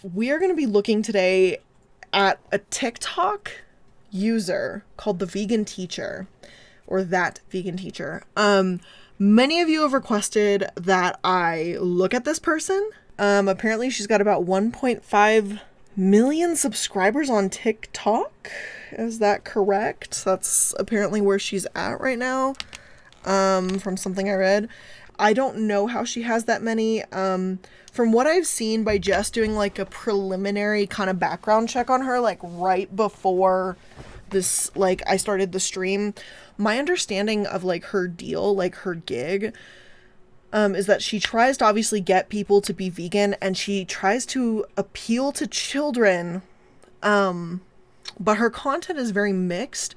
we are going to be looking today at a TikTok user called the Vegan Teacher, or That Vegan Teacher. Many of you have requested that I look at this person. Apparently she's got about 1.5 million subscribers on TikTok. Is that correct? That's apparently where she's at right now, from something I read. I don't know how she has that many. From what I've seen by just doing like a preliminary kind of background check on her, like right before this, like I started the stream, my understanding of like her deal, like her gig, is that she tries to obviously get people to be vegan and she tries to appeal to children. But her content is very mixed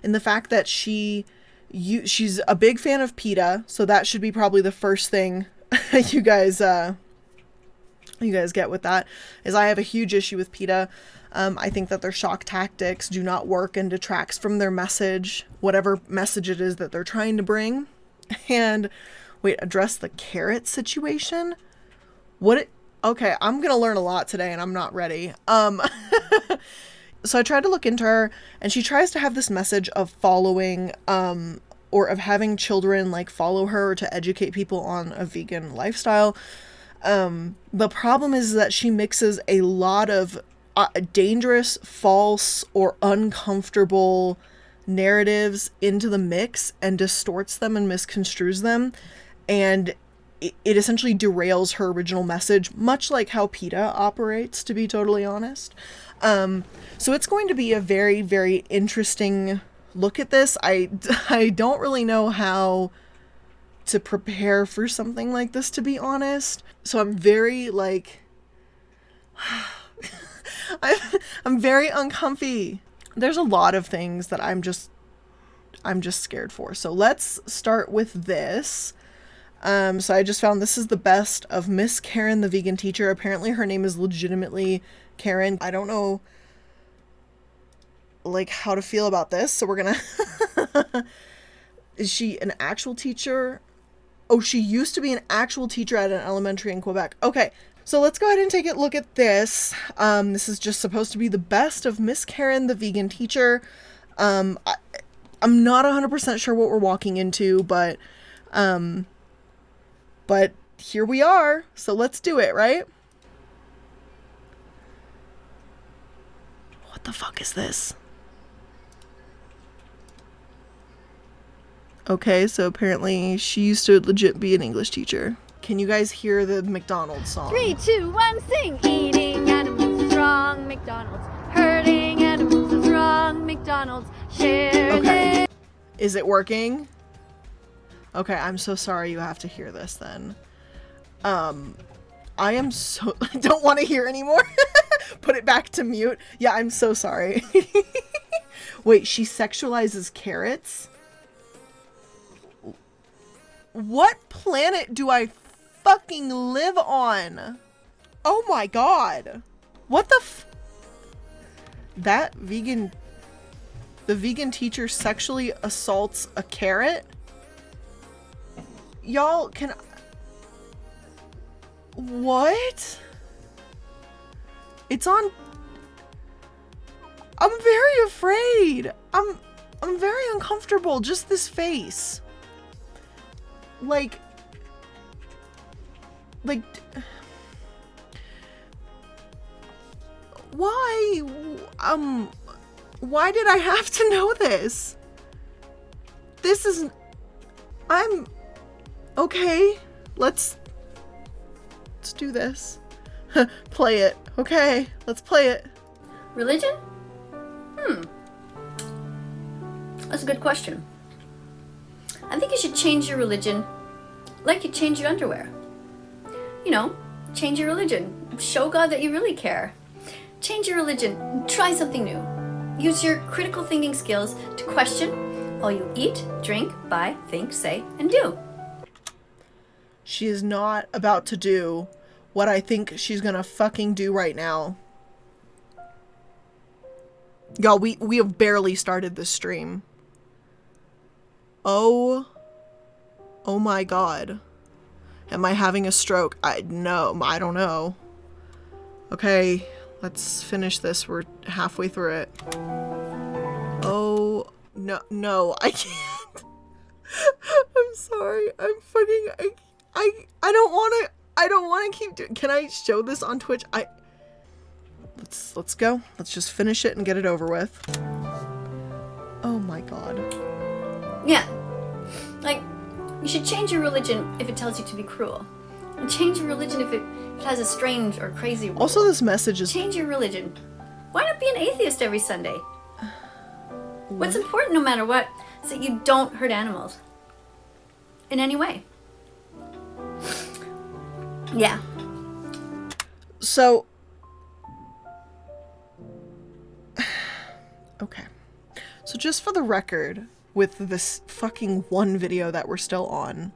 in the fact that she's a big fan of PETA, so that should be probably the first thing you guys get with that, is I have a huge issue with PETA. I think that their shock tactics do not work and detracts from their message, whatever message it is that they're trying to bring. And wait, address the carrot situation? Okay, I'm gonna learn a lot today and I'm not ready. So I tried to look into her, and she tries to have this message of following, or of having children like follow her to educate people on a vegan lifestyle. The problem is that she mixes a lot of dangerous, false, or uncomfortable narratives into the mix and distorts them and misconstrues them. And it essentially derails her original message, much like how PETA operates, to be totally honest. So it's going to be a very, very interesting look at this. I don't really know how to prepare for something like this, to be honest. So I'm very like, I'm very uncomfy. There's a lot of things that I'm just scared for. So let's start with this. So I just found this is the best of Miss Karen, the Vegan Teacher. Apparently her name is legitimately Karen. I don't know like how to feel about this, so we're gonna is she an actual teacher? Oh, she used to be an actual teacher at an elementary in Quebec. Okay, so let's go ahead and take a look at this. This is just supposed to be the best of Miss Karen, the Vegan Teacher. I'm not 100% sure what we're walking into, but here we are, so let's do it, right? What the fuck is this? Okay, so apparently she used to legit be an English teacher. Can you guys hear the McDonald's song? 3, 2, 1, sing! Eating animals is wrong, McDonald's. Hurting animals is wrong, McDonald's. Share Okay. Is it working? Okay, I'm so sorry you have to hear this then. I am so... I don't want to hear anymore. Put it back to mute. Yeah, I'm so sorry. Wait, she sexualizes carrots? What planet do I fucking live on? Oh my god. What the the Vegan Teacher sexually assaults a carrot? Y'all, what? It's on... I'm very afraid. I'm very uncomfortable. Just this face. Like, why? Why did I have to know this? This is... Okay, let's do this. Play it. Okay, let's play it. Religion? That's a good question. I think you should change your religion like you change your underwear. You know, change your religion. Show God that you really care. Change your religion. Try something new. Use your critical thinking skills to question all you eat, drink, buy, think, say, and do. She is not about to do what I think she's gonna fucking do right now. Y'all, we have barely started this stream. Oh my god. Am I having a stroke? No, I don't know. Okay, let's finish this. We're halfway through it. Oh, no, I can't. I'm sorry. I'm fucking, I don't want to keep doing, can I show this on Twitch? Let's go. Let's just finish it and get it over with. Oh my God. Yeah. Like, you should change your religion if it tells you to be cruel. And change your religion if it has a strange or crazy rule. Also, this message is... Change your religion. Why not be an atheist every Sunday? What's important no matter what is that you don't hurt animals. In any way. Yeah. So... Okay. So just for the record, with this fucking one video that we're still on,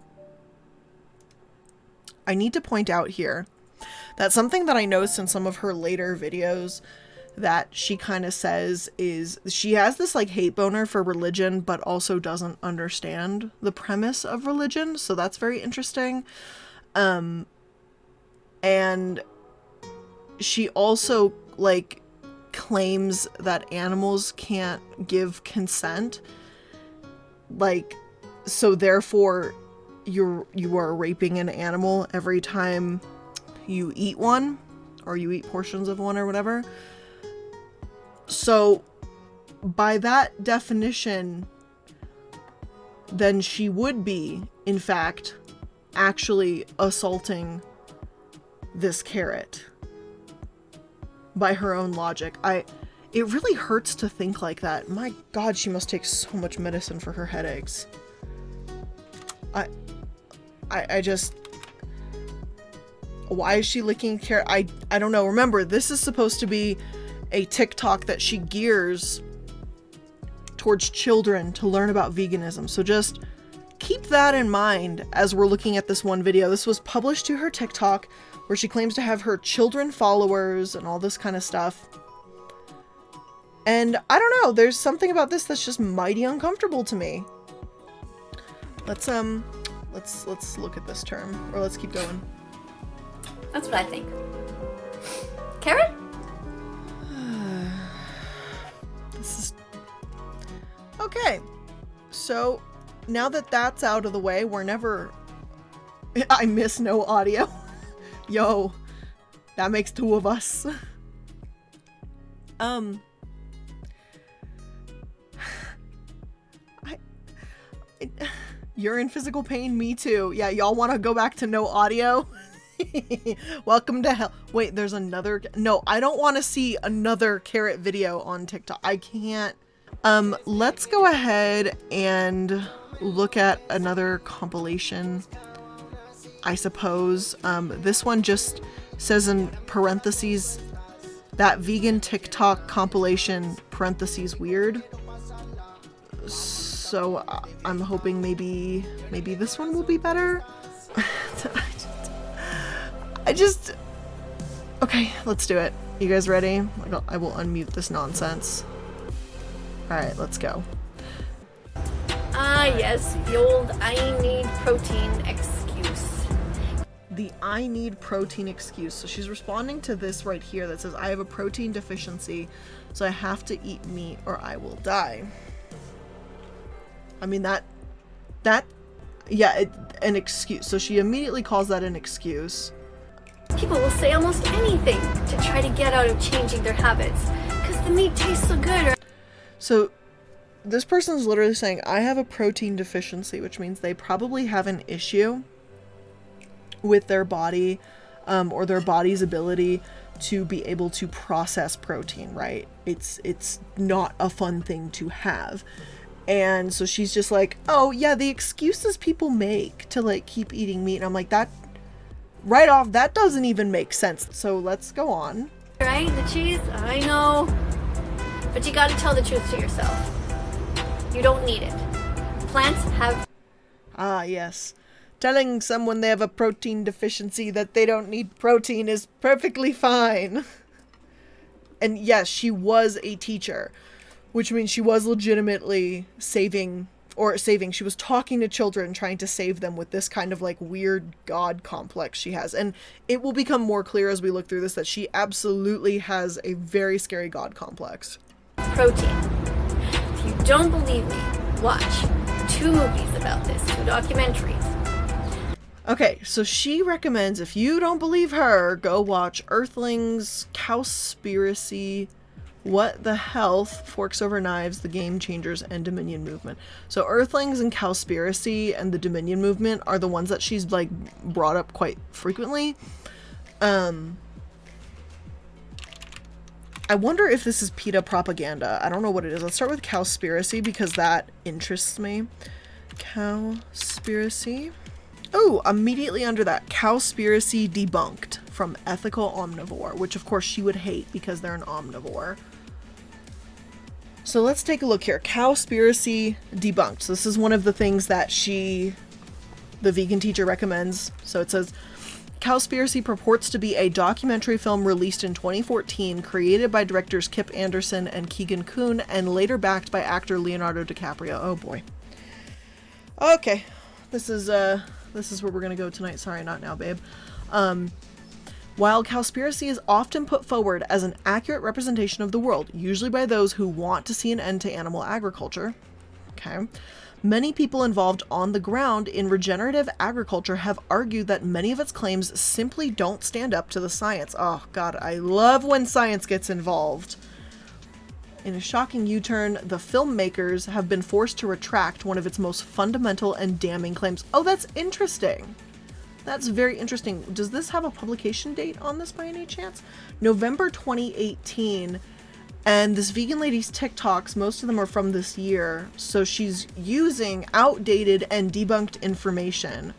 I need to point out here that something that I noticed in some of her later videos that she kind of says is she has this like hate boner for religion, but also doesn't understand the premise of religion. So that's very interesting. And she also like claims that animals can't give consent. Like, so therefore you are raping an animal every time you eat one, or you eat portions of one or whatever. So by that definition, then she would be, in fact, actually assaulting this carrot by her own logic. It really hurts to think like that. My God, she must take so much medicine for her headaches. I just... Why is she licking carrot? I don't know. Remember, this is supposed to be a TikTok that she gears towards children to learn about veganism. So just keep that in mind as we're looking at this one video. This was published to her TikTok where she claims to have her children followers and all this kind of stuff. And I don't know, there's something about this that's just mighty uncomfortable to me. Let's look at this term, or let's keep going. That's what I think. Carrot? This is... Okay. So, now that that's out of the way, we're never... I miss no audio. Yo. That makes two of us. You're in physical pain, me too. Yeah, y'all want to go back to no audio? Welcome to hell. Wait, there's another... No, I don't want to see another carrot video on TikTok. I can't. Let's go ahead and look at another compilation, I suppose. This one just says in parentheses, that vegan TikTok compilation, parentheses, weird. So I'm hoping maybe this one will be better. Okay, let's do it. You guys ready? I will unmute this nonsense. Alright, let's go. Ah, yes, the old I need protein excuse. The I need protein excuse. So she's responding to this right here that says, I have a protein deficiency, so I have to eat meat or I will die. I mean, yeah, an excuse. So she immediately calls that an excuse. People will say almost anything to try to get out of changing their habits because the meat tastes so good. So this person's literally saying, I have a protein deficiency, which means they probably have an issue with their body, or their body's ability to be able to process protein, right? It's not a fun thing to have. And so she's just like, oh yeah, the excuses people make to like keep eating meat. And I'm like, that right off, that doesn't even make sense. So let's go on. Right? The cheese? I know. But you gotta tell the truth to yourself. You don't need it. Plants have... Ah, yes. Telling someone they have a protein deficiency that they don't need protein is perfectly fine. And yes, she was a teacher, which means she was legitimately saving or saving. She was talking to children, trying to save them with this kind of like weird God complex she has. And it will become more clear as we look through this that she absolutely has a very scary God complex. Protein. If you don't believe me, watch 2 movies about this, 2 documentaries. Okay, so she recommends, if you don't believe her, go watch Earthlings, Cowspiracy, What the Health, Forks Over Knives, The Game Changers, and Dominion Movement. So Earthlings and Cowspiracy and the Dominion Movement are the ones that she's like brought up quite frequently. I wonder if this is PETA propaganda. I don't know what it is. Let's start with Cowspiracy because that interests me. Cowspiracy. Oh, immediately under that, Cowspiracy Debunked from Ethical Omnivore, which of course she would hate because they're an omnivore. So let's take a look here. Cowspiracy Debunked. So this is one of the things that the vegan teacher, recommends. So it says, Cowspiracy purports to be a documentary film released in 2014, created by directors Kip Anderson and Keegan Kuhn, and later backed by actor Leonardo DiCaprio. Oh boy. Okay. This is where we're gonna go tonight. Sorry, not now, babe. While Cowspiracy is often put forward as an accurate representation of the world, usually by those who want to see an end to animal agriculture, okay, many people involved on the ground in regenerative agriculture have argued that many of its claims simply don't stand up to the science. Oh God, I love when science gets involved. In a shocking U-turn, the filmmakers have been forced to retract one of its most fundamental and damning claims. Oh, that's interesting. That's very interesting. Does this have a publication date on this by any chance? November 2018. And this vegan lady's TikToks, most of them are from this year. So she's using outdated and debunked information.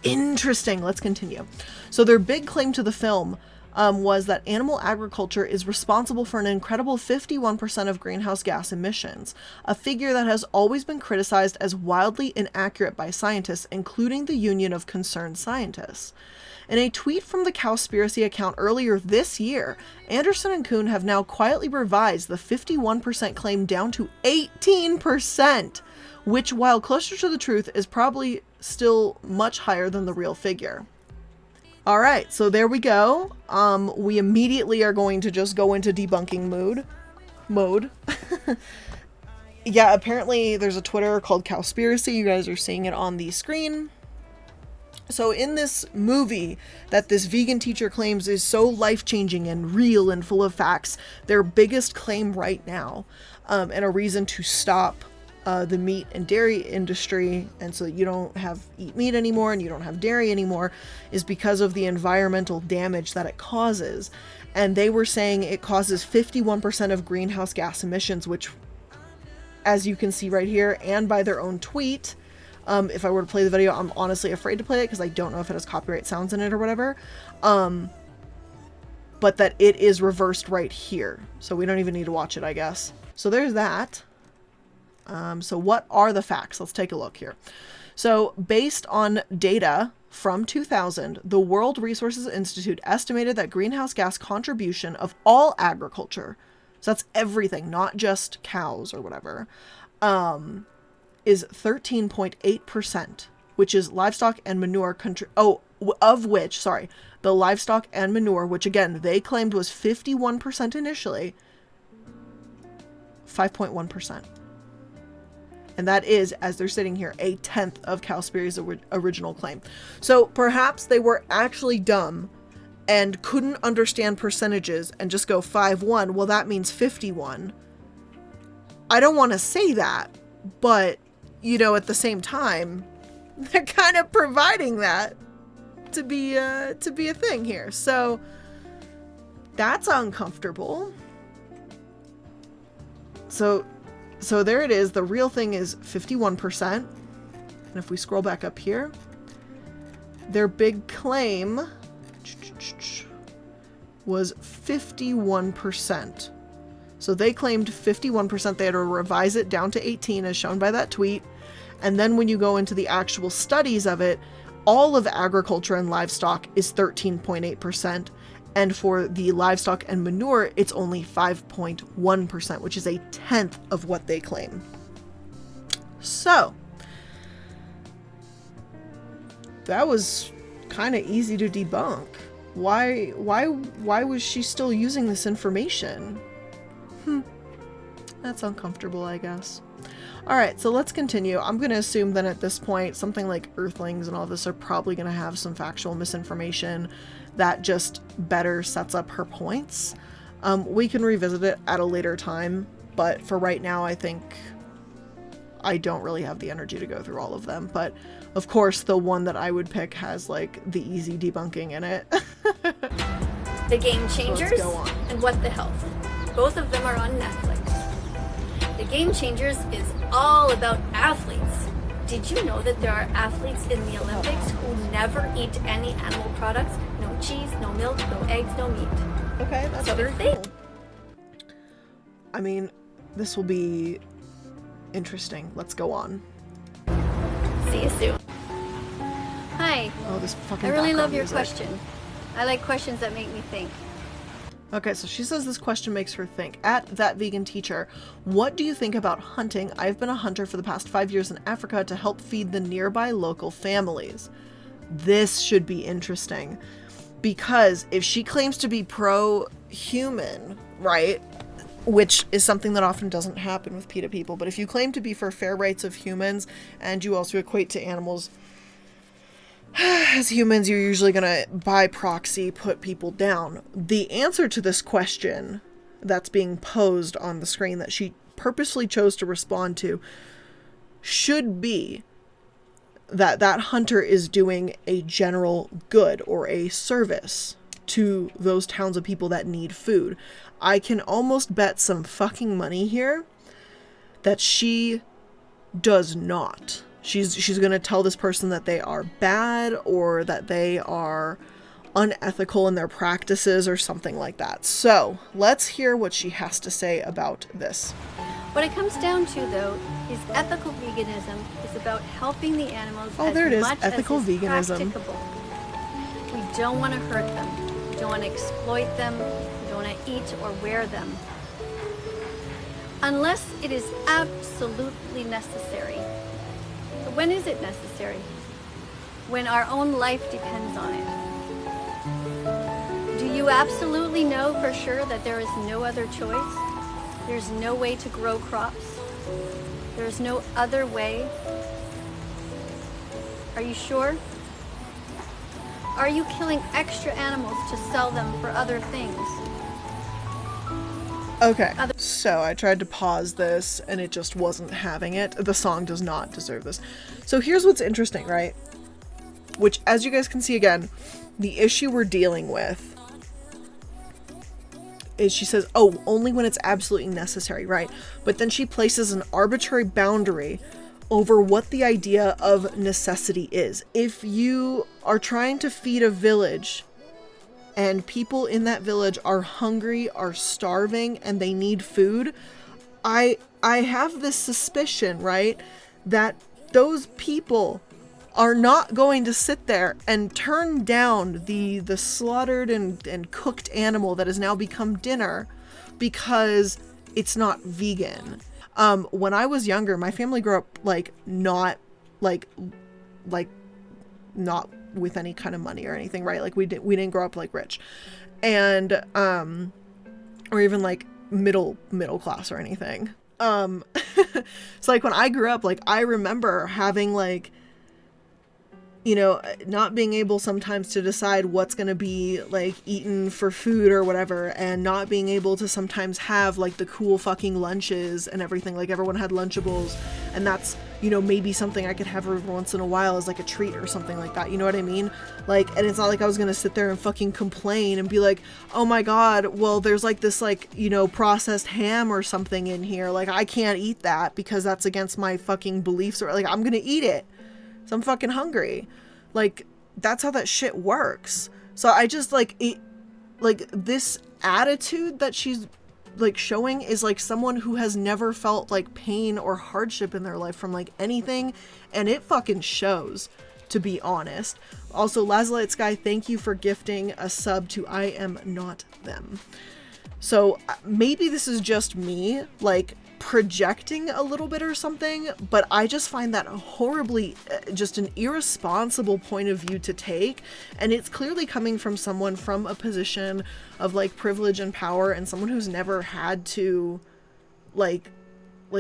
Interesting. Let's continue. So their big claim to the film was that animal agriculture is responsible for an incredible 51% of greenhouse gas emissions, a figure that has always been criticized as wildly inaccurate by scientists, including the Union of Concerned Scientists. In a tweet from the Cowspiracy account earlier this year, Anderson and Kuhn have now quietly revised the 51% claim down to 18%, which, while closer to the truth, is probably still much higher than the real figure. All right, so there we go. We immediately are going to just go into debunking mode. Yeah, apparently there's a Twitter called Cowspiracy. You guys are seeing it on the screen. So in this movie that this vegan teacher claims is so life-changing and real and full of facts, their biggest claim right now, and a reason to stop the meat and dairy industry, and so you don't eat meat anymore and you don't have dairy anymore, is because of the environmental damage that it causes. And they were saying it causes 51% of greenhouse gas emissions, which, as you can see right here, and by their own tweet, if I were to play the video, I'm honestly afraid to play it because I don't know if it has copyright sounds in it or whatever, but that it is reversed right here, so we don't even need to watch it, I guess. So there's that. So what are the facts? Let's take a look here. So based on data from 2000, the World Resources Institute estimated that greenhouse gas contribution of all agriculture, so that's everything, not just cows or whatever, is 13.8%, which is livestock and manure the livestock and manure, which again, they claimed was 51% initially, 5.1%. And that is, as they're sitting here, a tenth of Cowspiracy's original claim. So perhaps they were actually dumb and couldn't understand percentages and just go 5-1. Well, that means 51. I don't want to say that, but, you know, at the same time, they're kind of providing that to be a thing here. So that's uncomfortable. So there it is. The real thing is 51%. And if we scroll back up here, their big claim was 51%. So they claimed 51%. They had to revise it down to 18 as shown by that tweet. And then when you go into the actual studies of it, all of agriculture and livestock is 13.8%. And for the livestock and manure, it's only 5.1%, which is a tenth of what they claim. So that was kind of easy to debunk. Why was she still using this information? That's uncomfortable, I guess. Alright, so let's continue. I'm going to assume that at this point, something like Earthlings and all this are probably going to have some factual misinformation that just better sets up her points. We can revisit it at a later time, but for right now, I think I don't really have the energy to go through all of them. But of course, the one that I would pick has like the easy debunking in it. The Game Changers Let's go on. and What the Health. Both of them are on Netflix. The Game Changers is all about athletes. Did you know that there are athletes in the Olympics who never eat any animal products? No cheese, no milk, no eggs, no meat. Okay, that's So very if they- cool. I mean, this will be interesting. Let's go on. See you soon. Hi, Oh, this fucking I really love background your music. question. I like questions that make me think. Okay, so she says this question makes her think. At ThatVeganTeacher, what do you think about hunting? I've been a hunter for the past 5 years in Africa to help feed the nearby local families. This should be interesting. Because if she claims to be pro-human, right? Which is something that often doesn't happen with PETA people. But if you claim to be for fair rights of humans and you also equate to animals as humans, you're usually going to, by proxy, put people down. The answer to this question that's being posed on the screen that she purposely chose to respond to should be that that hunter is doing a general good or a service to those towns of people that need food. I can almost bet some fucking money here that she does not. She's going to tell this person that they are bad or that they are unethical in their practices or something like that. So let's hear what she has to say about this. What it comes down to, though, is ethical veganism is about helping the animals Oh, as there it is. much Ethical as is veganism. practicable. We don't want to hurt them. We don't want to exploit them. We don't want to eat or wear them. Unless it is absolutely necessary. But when is it necessary? When our own life depends on it. Do you absolutely know for sure that there is no other choice? There's no way to grow crops? There's no other way? Are you sure? Are you killing extra animals to sell them for other things? Okay, so I tried to pause this and it just wasn't having it. The song does not deserve this. So here's what's interesting, right? Which, as you guys can see again, the issue we're dealing with is she says, oh, only when it's absolutely necessary, right? But then she places an arbitrary boundary over what the idea of necessity is. If you are trying to feed a village and people in that village are hungry, are starving, and they need food, I have this suspicion, right, that those people are not going to sit there and turn down the slaughtered and cooked animal that has now become dinner because it's not vegan. When I was younger, my family grew up not with any kind of money or anything, right? Like we didn't grow up like rich, and or even like middle class or anything. So like when I grew up, like I remember having like, you know, not being able sometimes to decide what's going to be like eaten for food or whatever, and not being able to sometimes have like the cool fucking lunches and everything. Like everyone had Lunchables, and that's, you know, maybe something I could have every once in a while as like a treat or something like that. You know what I mean? Like, and it's not like I was going to sit there and fucking complain and be like, oh my God, well, there's like this like, you know, processed ham or something in here. Like I can't eat that because that's against my fucking beliefs, or like I'm going to eat it. So I'm fucking hungry. Like, that's how that shit works. So I just like it, like this attitude that she's like showing is like someone who has never felt like pain or hardship in their life from like anything, and it fucking shows, to be honest. Also, Lazalite Sky, thank you for gifting a sub to I Am Not Them. So maybe this is just me, like projecting a little bit or something, but I just find that horribly just an irresponsible point of view to take, and it's clearly coming from someone from a position of like privilege and power, and someone who's never had to like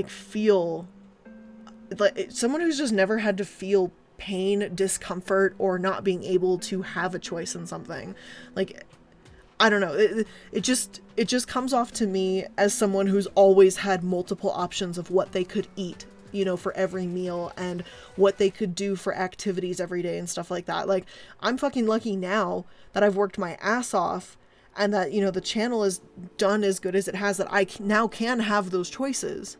feel like someone who's just never had to feel pain, discomfort, or not being able to have a choice in something. Like, I don't know, it just comes off to me as someone who's always had multiple options of what they could eat, you know, for every meal, and what they could do for activities every day and stuff like that. Like, I'm fucking lucky now that I've worked my ass off, and that, you know, the channel is done as good as it has, that I now can have those choices.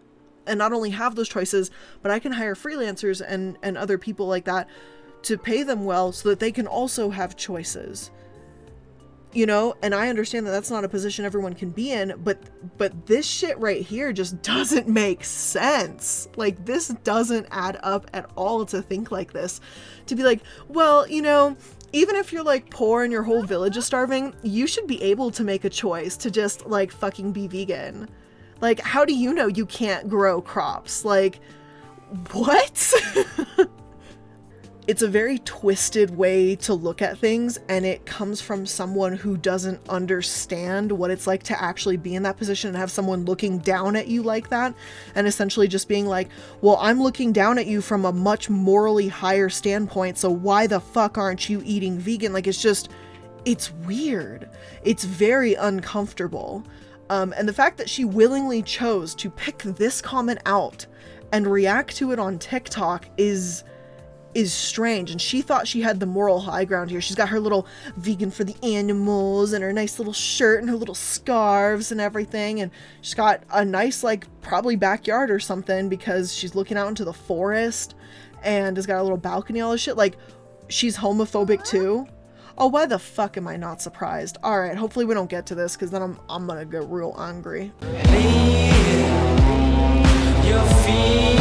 And not only have those choices, but I can hire freelancers and other people like that to pay them well so that they can also have choices. You know, and I understand that that's not a position everyone can be in, but this shit right here just doesn't make sense. Like, this doesn't add up at all to think like this. To be like, well, you know, even if you're like poor and your whole village is starving, you should be able to make a choice to just like fucking be vegan. Like, how do you know you can't grow crops? Like, what? It's a very twisted way to look at things, and it comes from someone who doesn't understand what it's like to actually be in that position and have someone looking down at you like that, and essentially just being like, well, I'm looking down at you from a much morally higher standpoint, so why the fuck aren't you eating vegan? Like, it's weird. It's very uncomfortable. And the fact that she willingly chose to pick this comment out and react to it on TikTok is strange. And she thought she had the moral high ground here. She's got her little vegan for the animals and her nice little shirt and her little scarves and everything. And she's got a nice, like, probably backyard or something, because she's looking out into the forest and has got a little balcony, all this shit. Like, she's homophobic too. Oh, why the fuck am I not surprised? All right, hopefully we don't get to this, because then I'm gonna get real angry. Your feet,